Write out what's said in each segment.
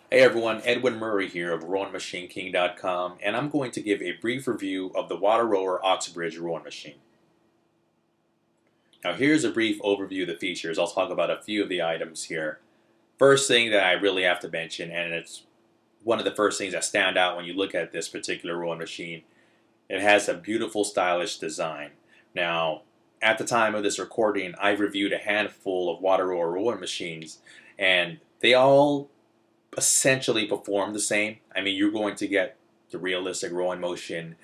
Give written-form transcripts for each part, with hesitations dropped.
Hey everyone, Edwin Murray here of RowingMachineKing.com, and I'm going to give a brief review of the WaterRower Oxbridge rowing machine. Now here's a brief overview of the features. I'll talk about a few of the items here. First thing that I really have to mention, and it's one of the first things that stand out when you look at this particular rowing machine, it has a beautiful stylish design. Now, at the time of this recording, I've reviewed a handful of WaterRower rowing machines, and they all essentially perform the same. I mean, you're going to get the realistic rowing motion,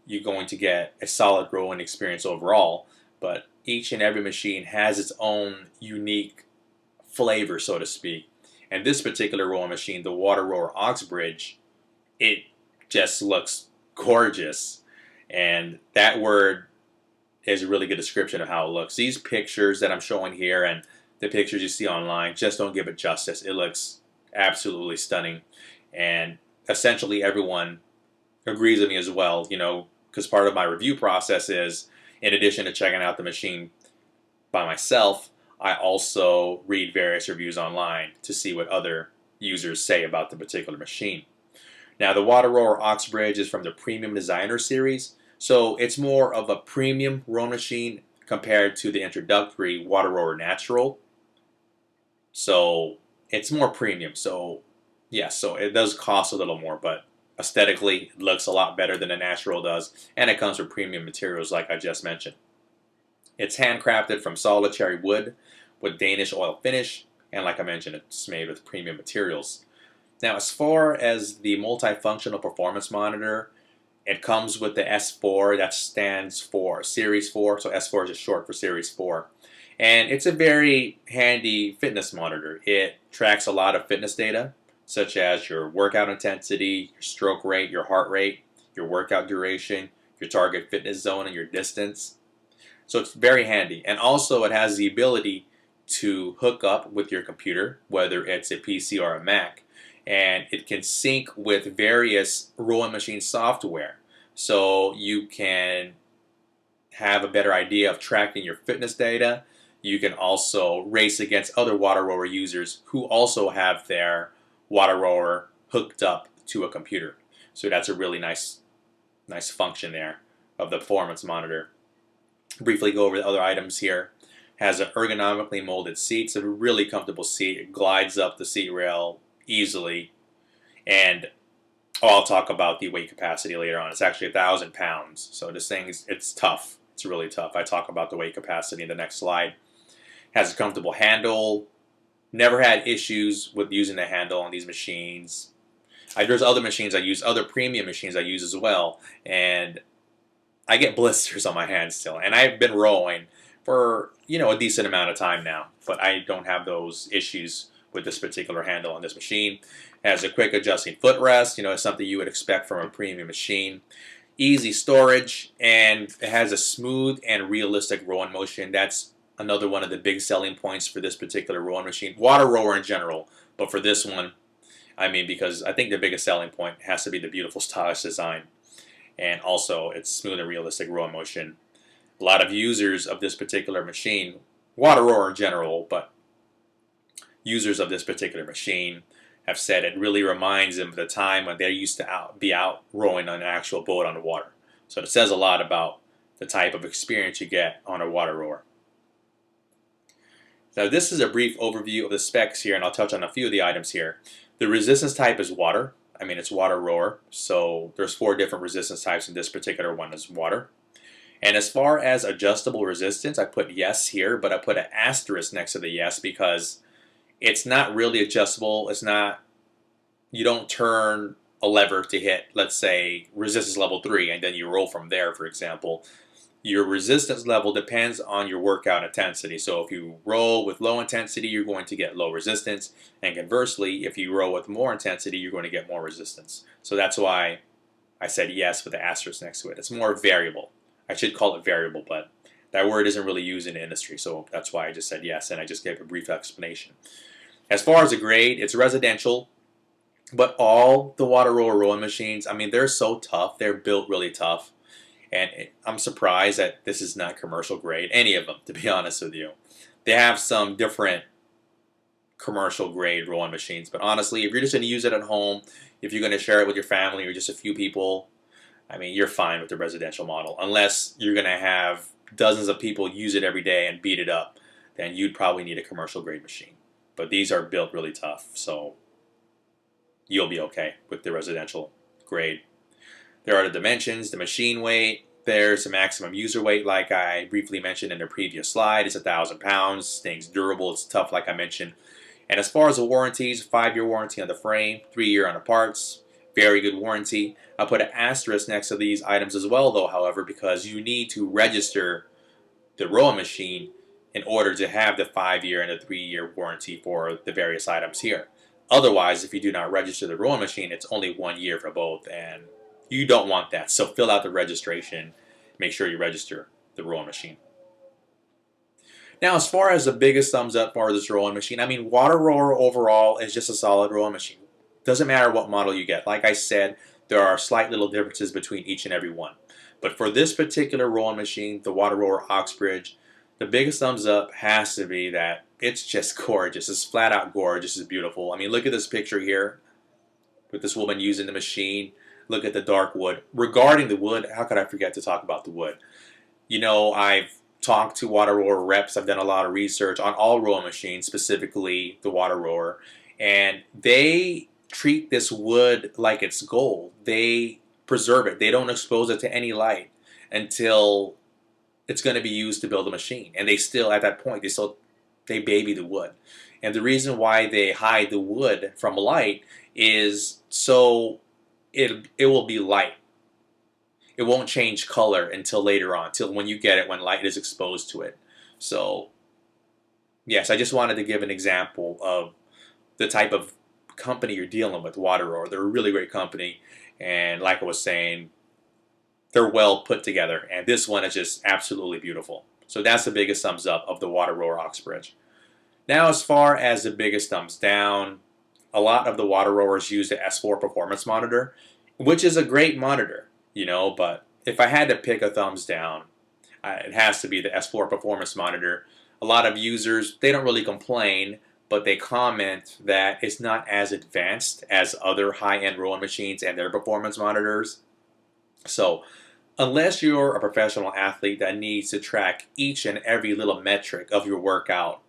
you're going to get a solid rowing experience overall, but each and every machine has its own unique flavor, so to speak. And this particular rowing machine, the WaterRower Oxbridge, it just looks gorgeous. And that word is a really good description of how it looks. These pictures that I'm showing here and the pictures you see online just don't give it justice. It looks absolutely stunning, and essentially everyone agrees with me as well, because part of my review process is, in addition to checking out the machine by myself, I also read various reviews online to see what other users say about the particular machine. Now, the WaterRower Oxbridge is from the Premium Designer series, so it's more of a premium rowing machine compared to the introductory WaterRower Natural. So it's more premium. So yeah, so it does cost a little more, but aesthetically it looks a lot better than the Natural does, and it comes with premium materials like I just mentioned. It's handcrafted from solid cherry wood with Danish oil finish, and like I mentioned, it's made with premium materials. Now, as far as the multifunctional performance monitor, it comes with the S4, that stands for Series 4, so S4 is just short for Series 4. And it's a very handy fitness monitor. It tracks a lot of fitness data, such as your workout intensity, your stroke rate, your heart rate, your workout duration, your target fitness zone, and your distance. So it's very handy. And also it has the ability to hook up with your computer, whether it's a PC or a Mac, and it can sync with various rowing machine software. So you can have a better idea of tracking your fitness data. You can also race against other WaterRower users who also have their WaterRower hooked up to a computer. So that's a really nice function there of the performance monitor. Briefly go over the other items here. Has an ergonomically molded seat. It's a really comfortable seat. It glides up the seat rail easily. And I'll talk about the weight capacity later on. It's actually 1,000 pounds. So this thing, it's tough. It's really tough. I talk about the weight capacity in the next slide. Has a comfortable handle. Never had issues with using the handle on these machines. There's other machines I use, other premium machines I use as well, and I get blisters on my hands still. And I've been rowing for a decent amount of time now, but I don't have those issues with this particular handle on this machine. It has a quick adjusting footrest. It's something you would expect from a premium machine. Easy storage, and it has a smooth and realistic rowing motion. That's another one of the big selling points for this particular rowing machine. WaterRower in general, but for this one, because I think the biggest selling point has to be the beautiful stylish design, and also its smooth and realistic rowing motion. A lot of users of this particular machine, WaterRower in general, but users of this particular machine have said it really reminds them of the time when they used to be out rowing on an actual boat on the water. So it says a lot about the type of experience you get on a WaterRower. Now this is a brief overview of the specs here, and I'll touch on a few of the items here. The resistance type is water. It's WaterRower, so there's 4 different resistance types, and this particular one is water. And as far as adjustable resistance, I put yes here, but I put an asterisk next to the yes because it's not really adjustable. You don't turn a lever to hit, let's say, resistance level 3, and then you roll from there, for example. Your resistance level depends on your workout intensity. So if you roll with low intensity, you're going to get low resistance. And conversely, if you roll with more intensity, you're going to get more resistance. So that's why I said yes with the asterisk next to it. It's more variable. I should call it variable, but that word isn't really used in the industry. So that's why I just said yes, and I just gave a brief explanation. As far as the grade, it's residential. But all the WaterRower rowing machines, they're so tough. They're built really tough. And I'm surprised that this is not commercial grade, any of them, to be honest with you. They have some different commercial grade rowing machines. But honestly, if you're just going to use it at home, if you're going to share it with your family or just a few people, I mean, you're fine with the residential model. Unless you're going to have dozens of people use it every day and beat it up, then you'd probably need a commercial grade machine. But these are built really tough, so you'll be okay with the residential grade. There are the dimensions, the machine weight. There's the maximum user weight, like I briefly mentioned in the previous slide. It's 1,000 pounds. Thing's durable. It's tough, like I mentioned. And as far as the warranties, 5-year warranty on the frame, 3-year on the parts. Very good warranty. I'll put an asterisk next to these items as well, though, however, because you need to register the rowing machine in order to have the 5-year and the 3-year warranty for the various items here. Otherwise, if you do not register the rowing machine, it's only 1 year for both, and you don't want that. So fill out the registration. Make sure you register the rowing machine. Now, as far as the biggest thumbs up for this rowing machine, I mean, WaterRower overall is just a solid rowing machine. Doesn't matter what model you get. Like I said, there are slight little differences between each and every one. But for this particular rowing machine, the WaterRower Oxbridge, the biggest thumbs up has to be that it's just gorgeous. It's flat out gorgeous. It's beautiful. I mean, look at this picture here with this woman using the machine. Look at the dark wood. Regarding the wood, how could I forget to talk about the wood? You know, I've talked to WaterRower reps. I've done a lot of research on all rowing machines, specifically the WaterRower, and they treat this wood like it's gold. They preserve it. They don't expose it to any light until it's going to be used to build a machine. And they still, at that point, they baby the wood. And the reason why they hide the wood from light is so it will be light. It won't change color until later on, till when you get it, when light is exposed to it. So, yes, I just wanted to give an example of the type of company you're dealing with, WaterRower. They're a really great company, and like I was saying, they're well put together, and this one is just absolutely beautiful. So that's the biggest thumbs up of the WaterRower Oxbridge. Now, as far as the biggest thumbs down, a lot of the WaterRowers use the S4 performance monitor, which is a great monitor, you know, but if I had to pick a thumbs down, it has to be the S4 performance monitor. A lot of users, they don't really complain, but they comment that it's not as advanced as other high-end rowing machines and their performance monitors. So unless you're a professional athlete that needs to track each and every little metric of your workout,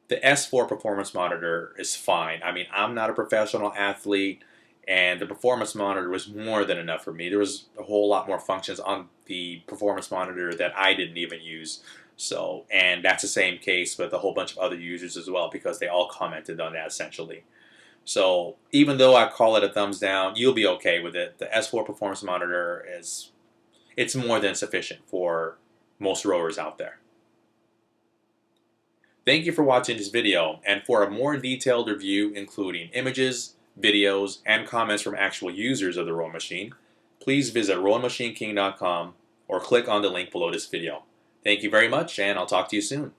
the S4 performance monitor is fine. I mean, I'm not a professional athlete, and the performance monitor was more than enough for me. There was a whole lot more functions on the performance monitor that I didn't even use. So, and that's the same case with a whole bunch of other users as well, because they all commented on that essentially. So even though I call it a thumbs down, you'll be okay with it. The S4 performance monitor it's more than sufficient for most rowers out there. Thank you for watching this video, and for a more detailed review including images, videos, and comments from actual users of the rowing machine, please visit rowingmachineking.com or click on the link below this video. Thank you very much, and I'll talk to you soon.